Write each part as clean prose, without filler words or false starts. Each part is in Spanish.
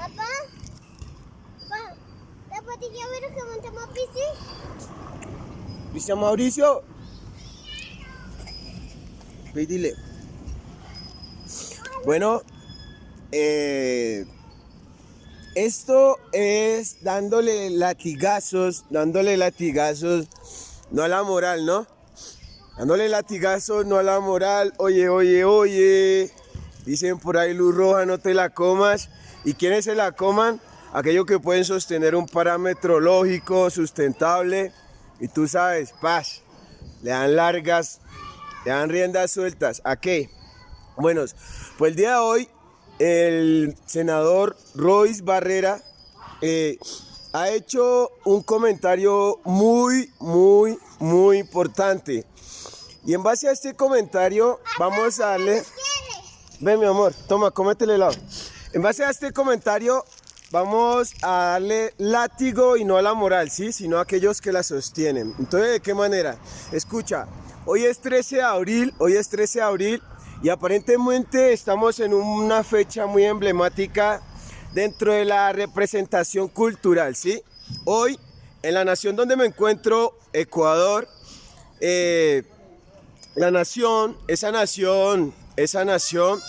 Papá, papá, dapat dijawara ka man sama PC? Cristian Mauricio. Ve y dile. Bueno, esto es dándole latigazos, no a la moral, ¿no? Dándole latigazos, no a la moral. Oye, oye, oye. Dicen por ahí, luz roja, no te la comas. ¿Y quiénes se la coman? Aquellos que pueden sostener un parámetro lógico, sustentable. Y tú sabes, paz. Le dan largas, le dan riendas sueltas. ¿A qué? Bueno, pues el día de hoy, el senador Rois Barrera ha hecho un comentario muy importante. Y en base a este comentario, vamos a darle... Ven, mi amor, toma, cómete el helado. En base a este comentario, vamos a darle látigo y no a la moral, ¿sí? Sino a aquellos que la sostienen. Entonces, ¿de qué manera? Escucha, hoy es 13 de abril, y aparentemente estamos en una fecha muy emblemática dentro de la representación cultural, ¿sí? Hoy, en la nación donde me encuentro, Ecuador, esa nación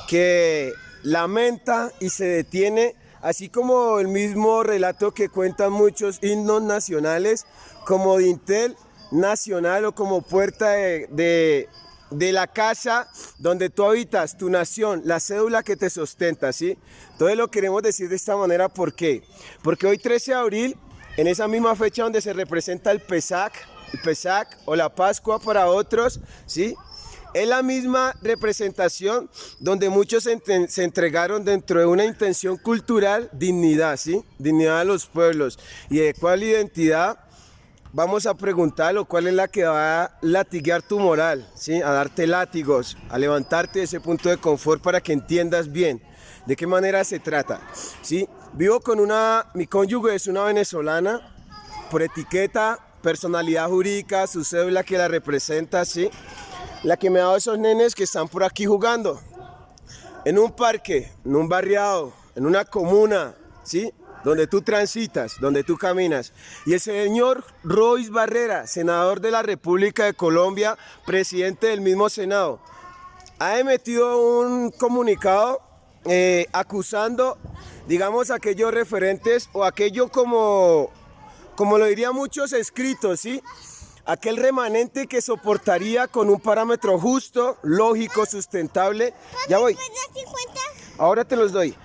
que lamenta y se detiene, así como el mismo relato que cuentan muchos himnos nacionales, como dintel nacional o como puerta de la casa donde tú habitas, tu nación, la cédula que te sustenta, ¿sí? Entonces lo queremos decir de esta manera, ¿por qué? Porque hoy 13 de abril, en esa misma fecha donde se representa el Pesach o la Pascua para otros, ¿sí? Es la misma representación donde muchos se entregaron dentro de una intención cultural, dignidad, ¿sí? Dignidad a los pueblos. ¿Y de cuál identidad? Vamos a preguntarlo, ¿cuál es la que va a latiguear tu moral? ¿Sí? A darte látigos, a levantarte de ese punto de confort para que entiendas bien de qué manera se trata, ¿sí? Vivo con mi cónyuge es una venezolana, por etiqueta, personalidad jurídica, su cédula que la representa, ¿sí? La que me ha dado esos nenes que están por aquí jugando, en un parque, en un barriado, en una comuna, ¿sí? Donde tú transitas, donde tú caminas. Y el señor Rois Barrera, senador de la República de Colombia, presidente del mismo Senado, ha emitido un comunicado acusando, digamos, aquellos referentes o aquello como lo dirían muchos escritos, ¿sí? Aquel remanente que soportaría con un parámetro justo, lógico, sustentable. Ya voy. Ahora te los doy.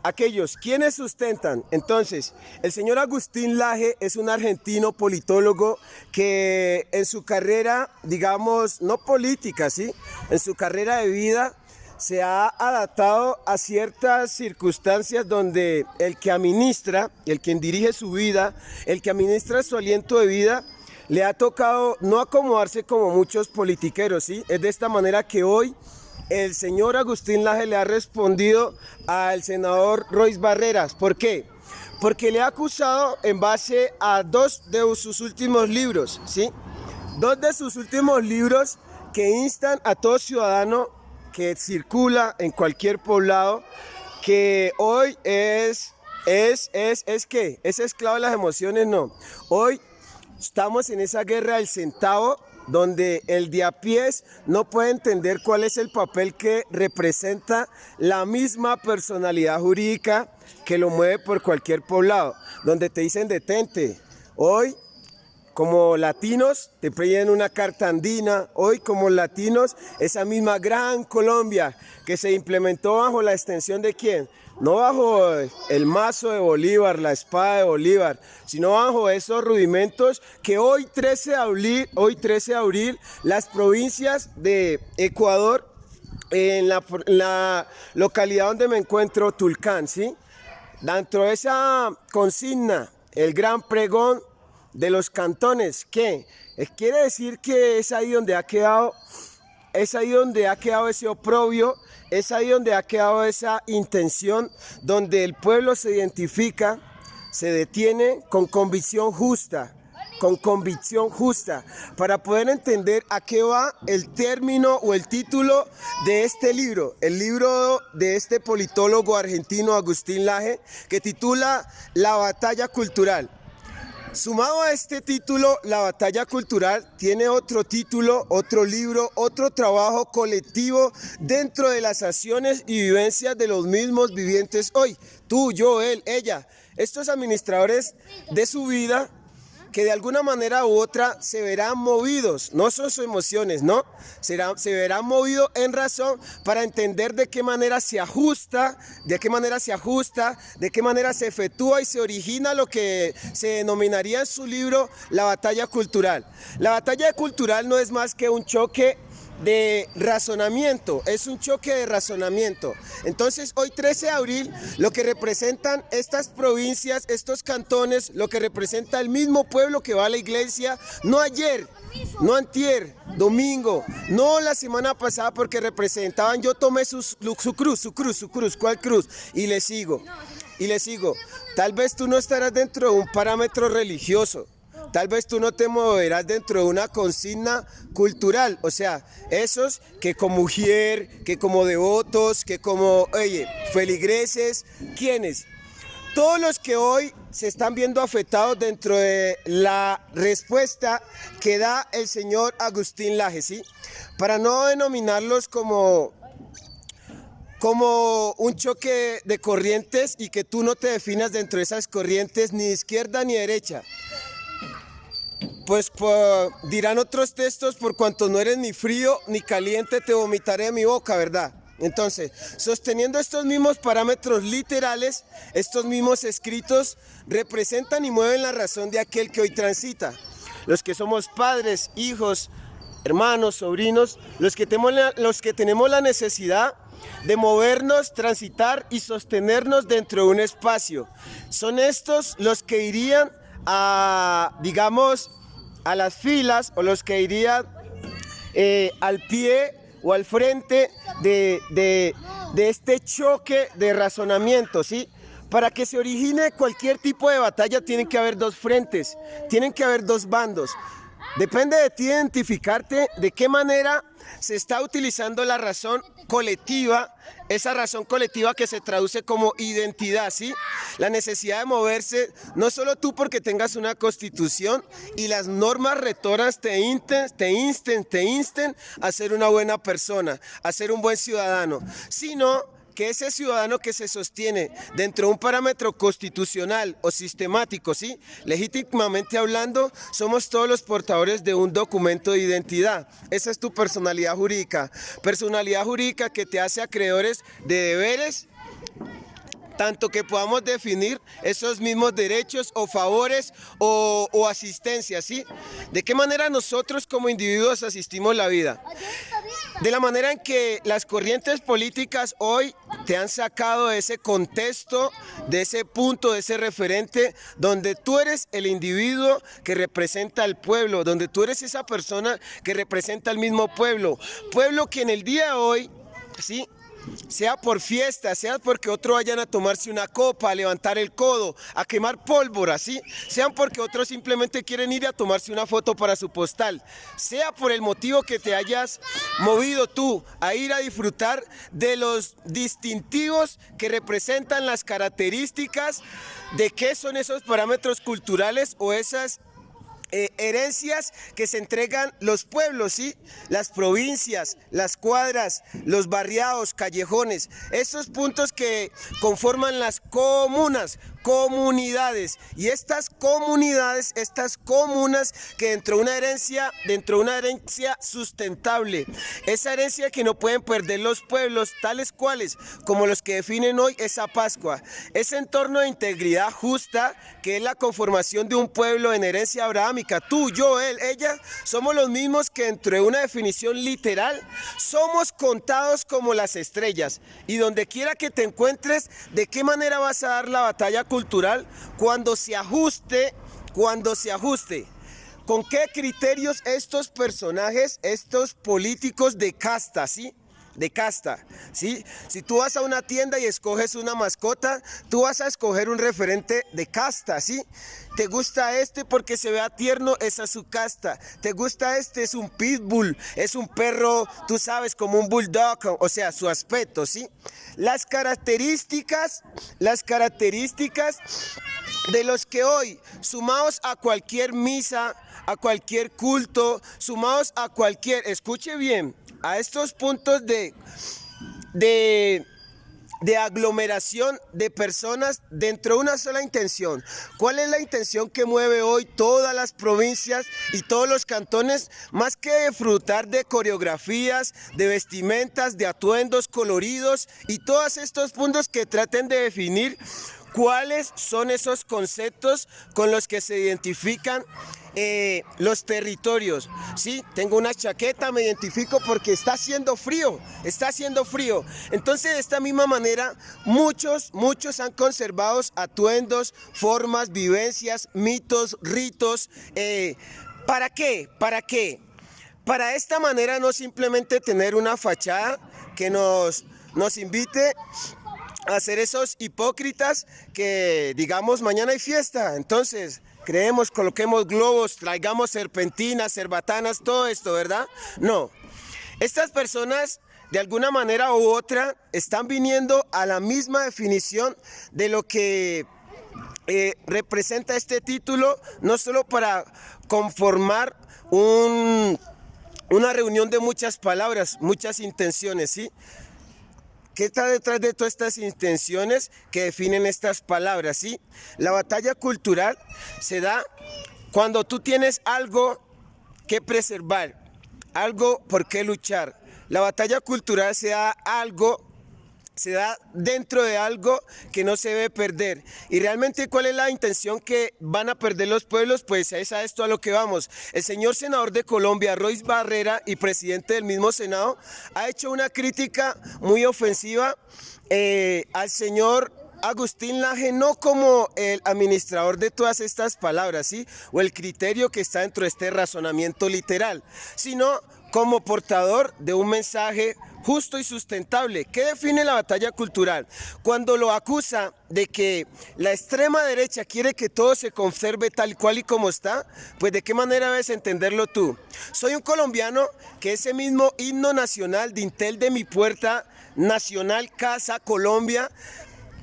Aquellos, ¿quiénes sustentan? Entonces, el señor Agustín Laje es un argentino politólogo que en su carrera, digamos, no política, ¿sí? En su carrera de vida se ha adaptado a ciertas circunstancias donde el que administra, el quien dirige su vida, el que administra su aliento de vida, le ha tocado no acomodarse como muchos politiqueros, ¿sí? Es de esta manera que hoy el señor Agustín Laje le ha respondido al senador Rois Barreras. ¿Por qué? Porque le ha acusado en base a dos de sus últimos libros, ¿sí? Dos de sus últimos libros que instan a todo ciudadano que circula en cualquier poblado, que hoy es esclavo de las emociones, no. Hoy estamos en esa guerra del centavo, donde el de a pies no puede entender cuál es el papel que representa la misma personalidad jurídica que lo mueve por cualquier poblado, donde te dicen detente. Hoy, como latinos, te piden una carta andina. Hoy, como latinos, esa misma gran Colombia que se implementó bajo la extensión de ¿quién? No bajo el mazo de Bolívar, la espada de Bolívar, sino bajo esos rudimentos que hoy 13 de abril, las provincias de Ecuador, en la localidad donde me encuentro, Tulcán, ¿sí? Dentro de esa consigna, el gran pregón de los cantones, ¿qué? Quiere decir que es ahí donde ha quedado ese oprobio, es ahí donde ha quedado esa intención, donde el pueblo se identifica, se detiene con convicción justa, con convicción justa, para poder entender a qué va el término o el título de este libro, el libro de este politólogo argentino Agustín Laje, que titula La batalla cultural. Sumado a este título, La batalla cultural tiene otro título, otro libro, otro trabajo colectivo dentro de las acciones y vivencias de los mismos vivientes hoy. Tú, yo, él, ella, estos administradores de su vida que de alguna manera u otra se verán movidos, no son sus emociones, ¿no? Se verán movidos en razón para entender de qué manera se ajusta, de qué manera se efectúa y se origina lo que se denominaría en su libro la batalla cultural. La batalla cultural no es más que un choque de razonamiento, es un choque de razonamiento. Entonces hoy 13 de abril lo que representan estas provincias, estos cantones, lo que representa el mismo pueblo que va a la iglesia, no ayer, no antier, domingo, no la semana pasada, porque representaban, yo tomé su cruz, ¿cuál cruz? Y le sigo, tal vez tú no estarás dentro de un parámetro religioso. Tal vez tú no te moverás dentro de una consigna cultural, o sea, esos que como ujier, que como devotos, que como, feligreses, ¿quiénes? Todos los que hoy se están viendo afectados dentro de la respuesta que da el señor Agustín Laje, ¿sí? Para no denominarlos como un choque de corrientes y que tú no te definas dentro de esas corrientes ni de izquierda ni de derecha. Pues dirán otros textos, por cuanto no eres ni frío ni caliente, te vomitaré de mi boca, ¿verdad? Entonces, sosteniendo estos mismos parámetros literales, estos mismos escritos representan y mueven la razón de aquel que hoy transita. Los que somos padres, hijos, hermanos, sobrinos, los que tenemos la necesidad de movernos, transitar y sostenernos dentro de un espacio. Son estos los que irían a, digamos, a las filas, o los que irían al pie o al frente de este choque de razonamiento, ¿sí? Para que se origine cualquier tipo de batalla tienen que haber dos frentes, tienen que haber dos bandos. Depende de ti identificarte de qué manera se está utilizando la razón colectiva, esa razón colectiva que se traduce como identidad, ¿sí? La necesidad de moverse, no solo tú porque tengas una constitución y las normas rectoras te insten a ser una buena persona, a ser un buen ciudadano, sino que ese ciudadano que se sostiene dentro de un parámetro constitucional o sistemático, ¿sí? Legítimamente hablando, somos todos los portadores de un documento de identidad. Esa es tu personalidad jurídica que te hace acreedores de deberes, tanto que podamos definir esos mismos derechos o favores o asistencia, ¿sí? ¿De qué manera nosotros como individuos asistimos la vida? De la manera en que las corrientes políticas hoy te han sacado de ese contexto, de ese punto, de ese referente, donde tú eres el individuo que representa al pueblo, donde tú eres esa persona que representa al mismo pueblo que en el día de hoy, ¿sí?, sea por fiesta, sea porque otros vayan a tomarse una copa, a levantar el codo, a quemar pólvora, ¿sí? Sean porque otros simplemente quieren ir a tomarse una foto para su postal, sea por el motivo que te hayas movido tú a ir a disfrutar de los distintivos que representan las características de qué son esos parámetros culturales o esas herencias que se entregan los pueblos, ¿sí? Las provincias, las cuadras, los barriados, callejones, esos puntos que conforman las comunidades, y estas comunidades, estas comunas que dentro de una herencia sustentable, esa herencia que no pueden perder los pueblos tales cuales como los que definen hoy esa Pascua, ese entorno de integridad justa que es la conformación de un pueblo en herencia abrahámica. Tú, yo, él, ella, somos los mismos que dentro de una definición literal somos contados como las estrellas, y donde quiera que te encuentres, ¿de qué manera vas a dar la batalla cultural? Cuando se ajuste. ¿Con qué criterios estos personajes, estos políticos de casta, ¿sí?, de casta, ¿sí? Si tú vas a una tienda y escoges una mascota, tú vas a escoger un referente de casta, ¿sí? Te gusta este porque se vea tierno, esa es su casta. Te gusta este, es un pitbull, es un perro, tú sabes, como un bulldog, o sea, su aspecto, ¿sí? Las características de los que hoy, sumados a cualquier misa, a cualquier culto, sumados a cualquier, escuche bien, a estos puntos de aglomeración de personas dentro de una sola intención. ¿Cuál es la intención que mueve hoy todas las provincias y todos los cantones? Más que disfrutar de coreografías, de vestimentas, de atuendos coloridos y todos estos puntos que traten de definir cuáles son esos conceptos con los que se identifican los territorios. Sí, tengo una chaqueta, me identifico porque está haciendo frío. Entonces, de esta misma manera, muchos han conservado atuendos, formas, vivencias, mitos, ritos. ¿Para qué? Para esta manera no simplemente tener una fachada que nos invite a ser esos hipócritas que digamos mañana hay fiesta, entonces creemos, coloquemos globos, traigamos serpentinas, cerbatanas, todo esto, ¿verdad? No, estas personas de alguna manera u otra están viniendo a la misma definición de lo que representa este título, no solo para conformar una reunión de muchas palabras, muchas intenciones, ¿sí? ¿Qué está detrás de todas estas intenciones que definen estas palabras? ¿Sí? La batalla cultural se da cuando tú tienes algo que preservar, algo por qué luchar. La batalla cultural se da dentro de algo que no se debe perder. Y realmente, ¿cuál es la intención que van a perder los pueblos? Pues es a esto a lo que vamos. El señor senador de Colombia, Rois Barrera, y presidente del mismo Senado, ha hecho una crítica muy ofensiva al señor Agustín Laje, no como el administrador de todas estas palabras, ¿sí? O el criterio que está dentro de este razonamiento literal, sino como portador de un mensaje justo y sustentable. ¿Qué define la batalla cultural? Cuando lo acusa de que la extrema derecha quiere que todo se conserve tal cual y como está, pues ¿de qué manera debes entenderlo tú? Soy un colombiano que ese mismo himno nacional, dintel de mi puerta, nacional, casa, Colombia,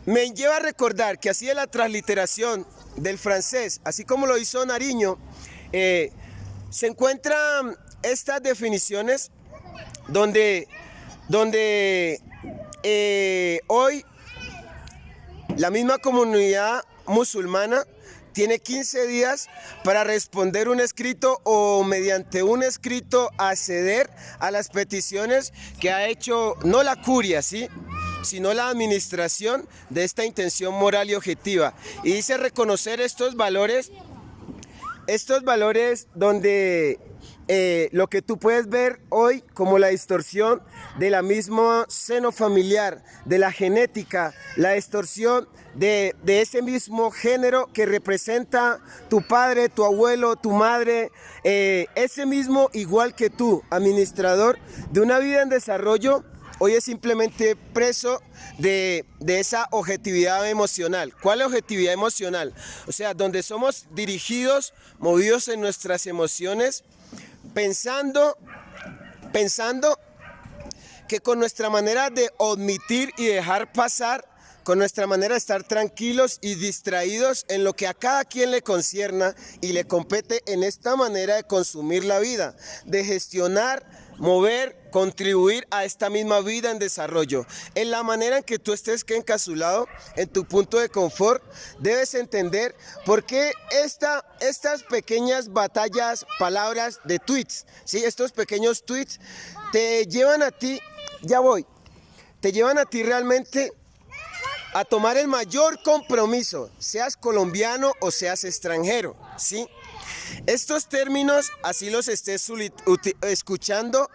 me lleva a recordar que así de la transliteración del francés, así como lo hizo Nariño, se encuentran estas definiciones donde hoy la misma comunidad musulmana tiene 15 días para responder un escrito o mediante un escrito acceder a las peticiones que ha hecho no la curia, ¿sí?, sino la administración de esta intención moral y objetiva. Y dice reconocer estos valores donde lo que tú puedes ver hoy como la distorsión de la misma seno familiar, de la genética, la distorsión de ese mismo género que representa tu padre, tu abuelo, tu madre, ese mismo igual que tú, administrador de una vida en desarrollo, hoy es simplemente preso de esa objetividad emocional. ¿Cuál es objetividad emocional? O sea, donde somos dirigidos, movidos en nuestras emociones, pensando que con nuestra manera de omitir y dejar pasar, con nuestra manera de estar tranquilos y distraídos en lo que a cada quien le concierna y le compete en esta manera de consumir la vida, de gestionar, mover, contribuir a esta misma vida en desarrollo. En la manera en que tú estés encapsulado en tu punto de confort, debes entender por qué estas pequeñas batallas, palabras de tweets, ¿sí? Estos pequeños tweets te llevan a ti, te llevan a ti realmente a tomar el mayor compromiso, seas colombiano o seas extranjero, ¿sí? Estos términos, así los estés escuchando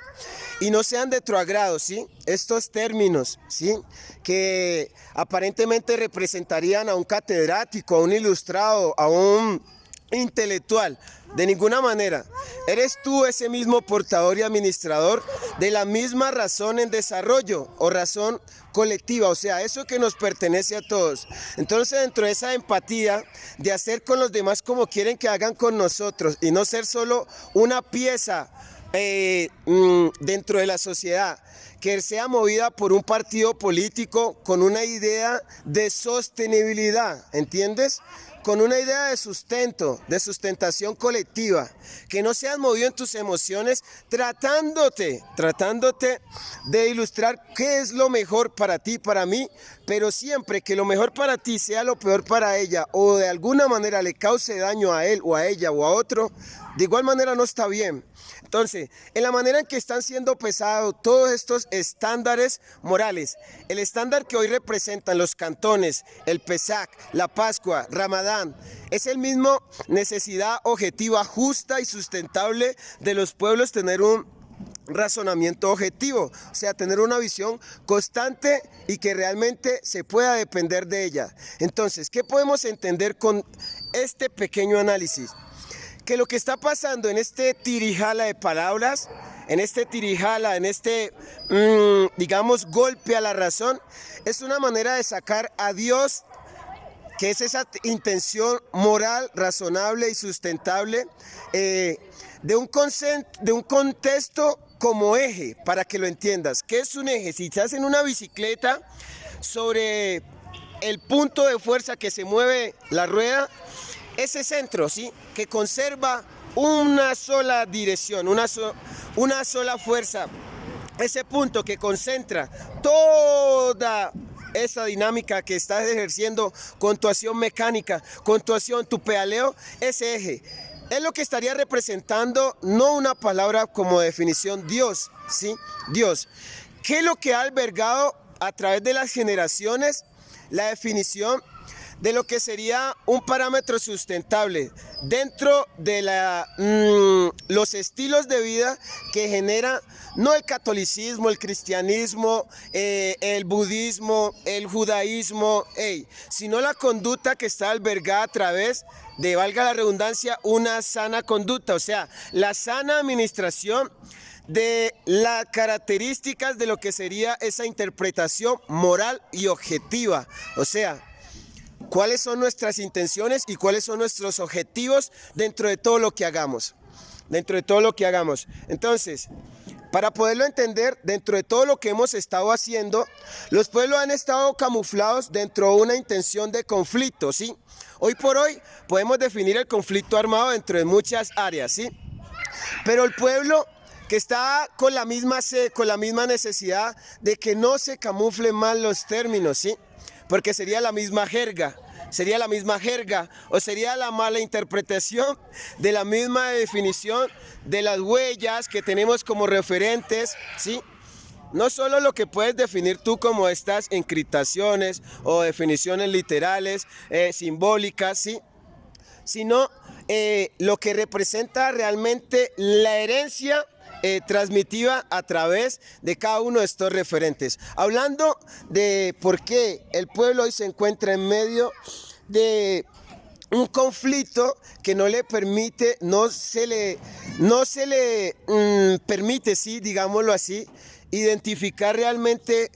y no sean de tu agrado, ¿sí? Estos términos, ¿sí?, que aparentemente representarían a un catedrático, a un ilustrado, a un intelectual, de ninguna manera. Eres tú ese mismo portador y administrador de la misma razón en desarrollo o razón colectiva, o sea, eso que nos pertenece a todos. Entonces, dentro de esa empatía de hacer con los demás como quieren que hagan con nosotros y no ser solo una pieza dentro de la sociedad, que sea movida por un partido político con una idea de sostenibilidad, ¿entiendes? Con una idea de sustento, de sustentación colectiva, que no seas movido en tus emociones tratándote de ilustrar qué es lo mejor para ti, para mí, pero siempre que lo mejor para ti sea lo peor para ella o de alguna manera le cause daño a él o a ella o a otro, de igual manera no está bien. Entonces, en la manera en que están siendo pesados todos estos estándares morales, el estándar que hoy representan los cantones, el Pesach, la Pascua, Ramadán, es el mismo necesidad objetiva, justa y sustentable de los pueblos tener un razonamiento objetivo, o sea, tener una visión constante y que realmente se pueda depender de ella. Entonces, ¿qué podemos entender con este pequeño análisis? Que lo que está pasando en este tirijala de palabras, en este tirijala, en este, digamos, golpe a la razón, es una manera de sacar a Dios, que es esa intención moral, razonable y sustentable, de un contexto como eje, para que lo entiendas. ¿Qué es un eje? Si estás en una bicicleta sobre el punto de fuerza que se mueve la rueda, ese centro, ¿sí?, que conserva una sola dirección, una sola fuerza, ese punto que concentra toda esa dinámica que estás ejerciendo con tu acción mecánica, con tu acción, tu pedaleo, ese eje es lo que estaría representando, no una palabra como definición, Dios, ¿sí? Dios. ¿Qué es lo que ha albergado a través de las generaciones la definición de lo que sería un parámetro sustentable dentro de los estilos de vida que genera no el catolicismo, el cristianismo, el budismo, el judaísmo, sino la conducta que está albergada a través de, valga la redundancia, una sana conducta, o sea, la sana administración de las características de lo que sería esa interpretación moral y objetiva, o sea, cuáles son nuestras intenciones y cuáles son nuestros objetivos dentro de todo lo que hagamos. Entonces, para poderlo entender, dentro de todo lo que hemos estado haciendo, los pueblos han estado camuflados dentro de una intención de conflicto, ¿sí? Hoy por hoy podemos definir el conflicto armado dentro de muchas áreas, ¿sí? Pero el pueblo que está con la misma sed, con la misma necesidad de que no se camuflen mal los términos, ¿sí? Porque sería la misma jerga o sería la mala interpretación de la misma definición de las huellas que tenemos como referentes, ¿sí? No solo lo que puedes definir tú como estas encriptaciones o definiciones literales, simbólicas, ¿sí?, sino lo que representa realmente la herencia transmitida a través de cada uno de estos referentes. Hablando de por qué el pueblo hoy se encuentra en medio de un conflicto que no le permite, no se le permite, sí, digámoslo así, identificar realmente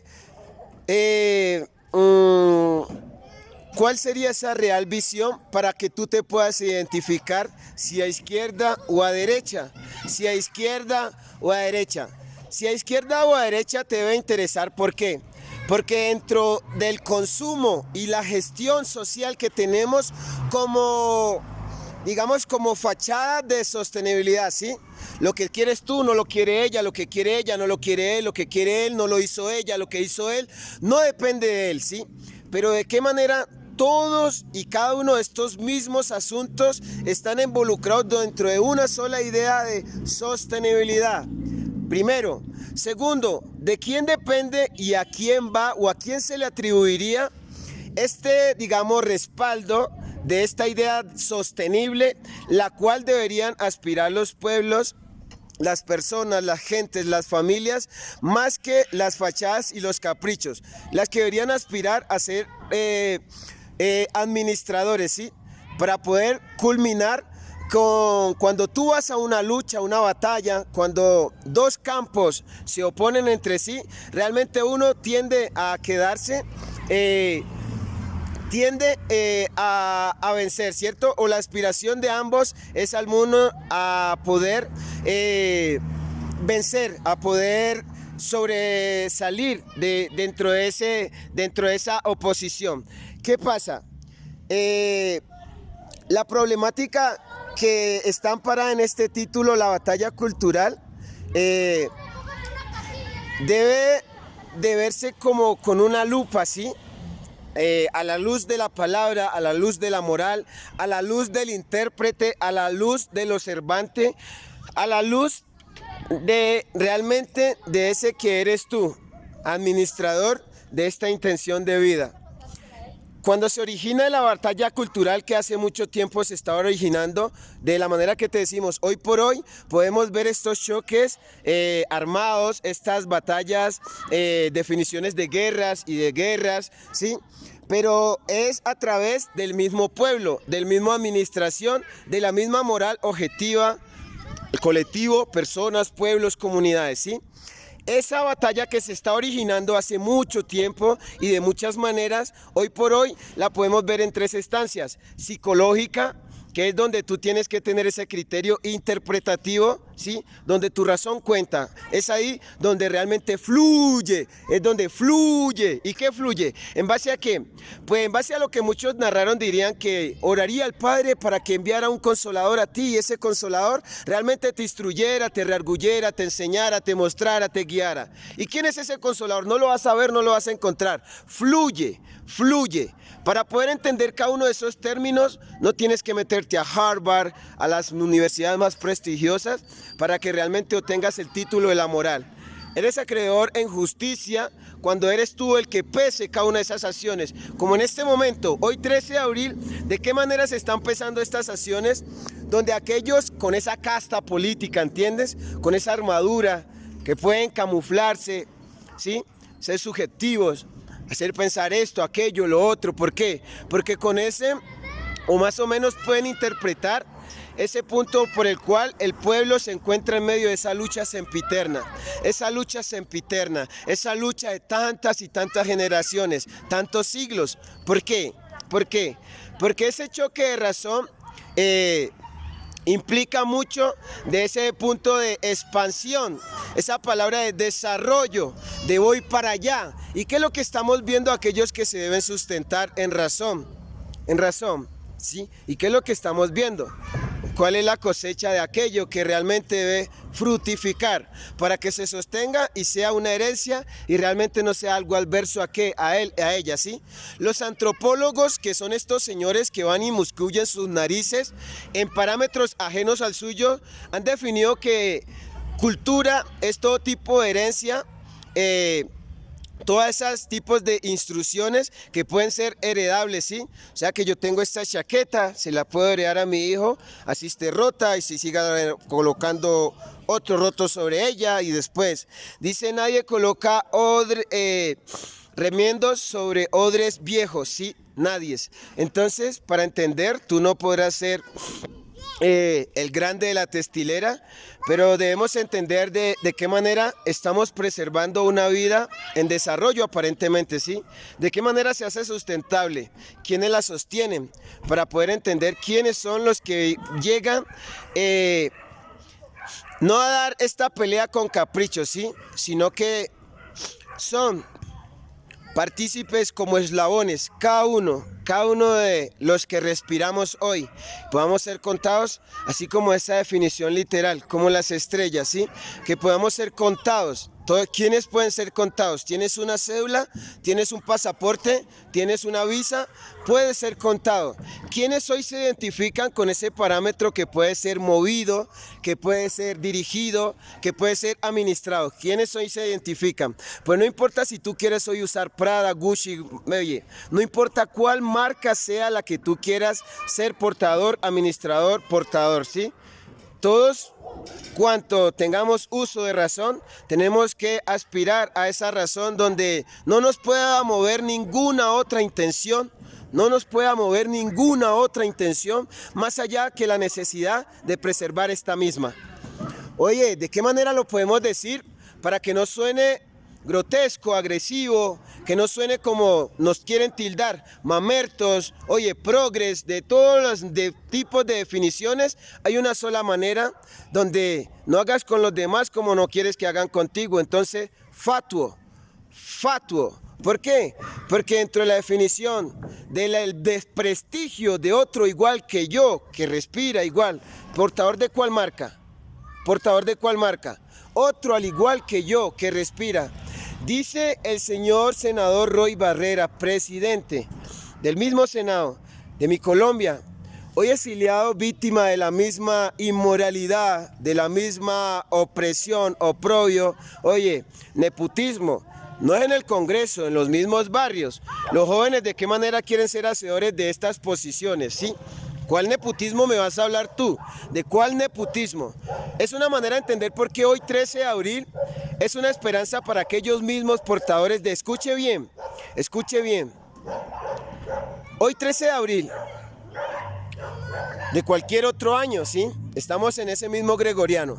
¿cuál sería esa real visión para que tú te puedas identificar si a izquierda o a derecha? Si a izquierda o a derecha. Si a izquierda o a derecha te debe interesar, ¿por qué? Porque dentro del consumo y la gestión social que tenemos como, digamos, como fachada de sostenibilidad, ¿sí? Lo que quieres tú no lo quiere ella, lo que quiere ella no lo quiere él, lo que quiere él no lo hizo ella, lo que hizo él no depende de él, ¿sí? Pero ¿de qué manera todos y cada uno de estos mismos asuntos están involucrados dentro de una sola idea de sostenibilidad? Primero. Segundo, ¿de quién depende y a quién va o a quién se le atribuiría este, digamos, respaldo de esta idea sostenible, la cual deberían aspirar los pueblos, las personas, las gentes, las familias, más que las fachadas y los caprichos, las que deberían aspirar a ser administradores, ¿sí? para poder culminar cuando tú vas a una lucha, una batalla, cuando dos campos se oponen entre sí, realmente uno tiende a quedarse, a vencer, ¿cierto? O la aspiración de ambos es al mundo a poder vencer, a poder sobresalir dentro de esa oposición. ¿Qué pasa? La problemática que está amparada en este título, la batalla cultural, debe de verse como con una lupa, ¿sí? A la luz de la palabra, a la luz de la moral, a la luz del intérprete, a la luz del observante, a la luz de realmente de ese que eres tú, administrador de esta intención de vida. Cuando se origina la batalla cultural que hace mucho tiempo se estaba originando, de la manera que te decimos, hoy por hoy podemos ver estos choques armados, estas batallas, definiciones de guerras y de guerras, ¿sí? Pero es a través del mismo pueblo, del mismo administración, de la misma moral objetiva, colectivo, personas, pueblos, comunidades, ¿sí? Esa batalla que se está originando hace mucho tiempo y de muchas maneras, hoy por hoy la podemos ver en tres instancias: psicológica, que es donde tú tienes que tener ese criterio interpretativo, ¿sí? Donde tu razón cuenta, es ahí donde realmente fluye, es donde fluye. ¿Y qué fluye? ¿En base a qué? Pues en base a lo que muchos narraron, dirían que oraría al Padre para que enviara un consolador a ti, y ese consolador realmente te instruyera, te reargullara, te enseñara, te mostrara, te guiara. ¿Y quién es ese consolador? No lo vas a ver, no lo vas a encontrar. Fluye, fluye. Para poder entender cada uno de esos términos, no tienes que meterte a Harvard, a las universidades más prestigiosas, para que realmente obtengas el título de la moral. Eres acreedor en justicia cuando eres tú el que pese cada una de esas acciones. Como en este momento, hoy 13 de abril, ¿de qué manera se están pesando estas acciones? Donde aquellos con esa casta política, ¿entiendes? Con esa armadura, que pueden camuflarse, ¿sí? Ser subjetivos, hacer pensar esto, aquello, lo otro. ¿Por qué? Porque con ese, o más o menos pueden interpretar ese punto por el cual el pueblo se encuentra en medio de esa lucha sempiterna, esa lucha de tantas y tantas generaciones, tantos siglos. ¿Por qué? ¿Por qué? Porque ese choque de razón implica mucho de ese punto de expansión, esa palabra de desarrollo, de voy para allá. ¿Y qué es lo que estamos viendo aquellos que se deben sustentar en razón? En razón, ¿sí? ¿Y qué es lo que estamos viendo? ¿Cuál es la cosecha de aquello que realmente debe fructificar para que se sostenga y sea una herencia y realmente no sea algo adverso a ella, ¿sí? Los antropólogos, que son estos señores que van y muscullen sus narices en parámetros ajenos al suyo, han definido que cultura es todo tipo de herencia, todos esos tipos de instrucciones que pueden ser heredables, ¿sí? O sea que yo tengo esta chaqueta, se la puedo heredar a mi hijo, así esté rota y si siga colocando otro roto sobre ella. Y después, dice, nadie coloca remiendos sobre odres viejos, ¿sí? Nadie. Entonces, para entender, tú no podrás ser el grande de la textilera, pero debemos entender de qué manera estamos preservando una vida en desarrollo aparentemente, ¿sí? De qué manera se hace sustentable, quiénes la sostienen, para poder entender quiénes son los que llegan no a dar esta pelea con caprichos, ¿sí? Sino que son partícipes como eslabones, cada uno de los que respiramos hoy, podamos ser contados, así como esa definición literal, como las estrellas, ¿sí? Que podamos ser contados. ¿Quiénes pueden ser contados? ¿Tienes una cédula? ¿Tienes un pasaporte? ¿Tienes una visa? Puede ser contado. ¿Quiénes hoy se identifican con ese parámetro que puede ser movido, que puede ser dirigido, que puede ser administrado? ¿Quiénes hoy se identifican? Pues no importa si tú quieres hoy usar Prada, Gucci, oye, no importa cuál marca sea la que tú quieras ser portador, administrador, portador, ¿sí? Todos cuanto tengamos uso de razón, tenemos que aspirar a esa razón donde no nos pueda mover ninguna otra intención, más allá que la necesidad de preservar esta misma. Oye, ¿de qué manera lo podemos decir para que no suene grotesco, agresivo, que no suene como nos quieren tildar, mamertos, oye, progres, de todos los tipos de definiciones? Hay una sola manera donde no hagas con los demás como no quieres que hagan contigo. Entonces, fatuo. ¿Por qué? Porque dentro de la definición del desprestigio de otro igual que yo, que respira igual, ¿portador de cuál marca? Otro al igual que yo, que respira. Dice el señor senador Roy Barrera, presidente del mismo Senado de mi Colombia, hoy exiliado, víctima de la misma inmoralidad, de la misma opresión, oprobio, oye, nepotismo. No es en el Congreso, en los mismos barrios. Los jóvenes, ¿de qué manera quieren ser hacedores de estas posiciones? ¿Sí? ¿Cuál nepotismo me vas a hablar tú? ¿De cuál nepotismo? Es una manera de entender por qué hoy 13 de abril es una esperanza para aquellos mismos portadores de, escuche bien, hoy 13 de abril de cualquier otro año, ¿sí? Estamos en ese mismo gregoriano.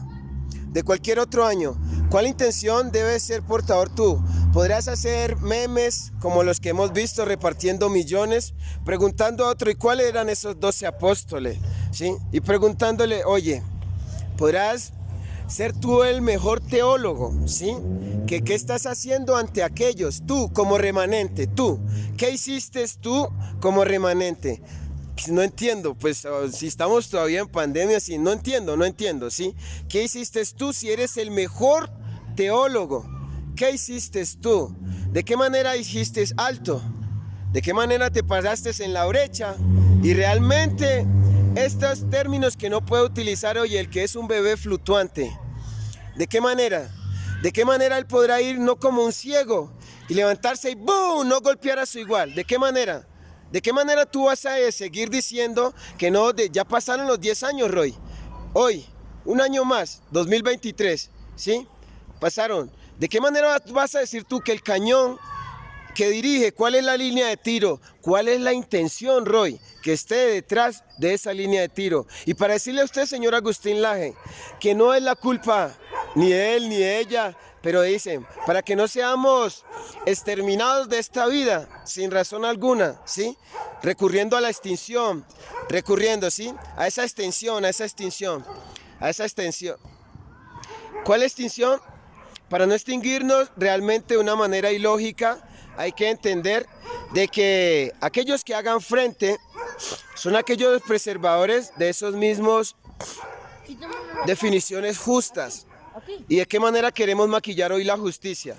De cualquier otro año, ¿cuál intención debes ser portador tú? Podrás hacer memes como los que hemos visto repartiendo millones, preguntando a otro, ¿y cuáles eran esos 12 apóstoles? ¿Sí? Y preguntándole, oye, podrás ser tú el mejor teólogo, ¿sí? ¿Qué estás haciendo ante aquellos? Tú como remanente, ¿qué hiciste tú como remanente? No entiendo, pues si estamos todavía en pandemia, sí, no entiendo, ¿sí? ¿Qué hiciste tú si eres el mejor teólogo? ¿Qué hiciste tú? ¿De qué manera hiciste alto? ¿De qué manera te paraste en la brecha? Y realmente estos términos que no puedo utilizar hoy, el que es un bebé fluctuante, ¿de qué manera? ¿De qué manera él podrá ir no como un ciego y levantarse y ¡boom! No golpear a su igual? ¿De qué manera? ¿De qué manera tú vas a seguir diciendo que no, ya pasaron los 10 años, Roy? Hoy, un año más, 2023, ¿sí? Pasaron. ¿De qué manera vas a decir tú que el cañón que dirige, cuál es la línea de tiro, cuál es la intención, Roy, que esté detrás de esa línea de tiro? Y para decirle a usted, señor Agustín Laje, que no es la culpa ni de él ni de ella, pero dicen, para que no seamos exterminados de esta vida sin razón alguna, ¿sí? Recurriendo a la extinción, ¿sí? A esa extensión. ¿Cuál extinción? Para no extinguirnos realmente de una manera ilógica, hay que entender de que aquellos que hagan frente son aquellos preservadores de esos mismos definiciones justas. ¿Y de qué manera queremos maquillar hoy la justicia?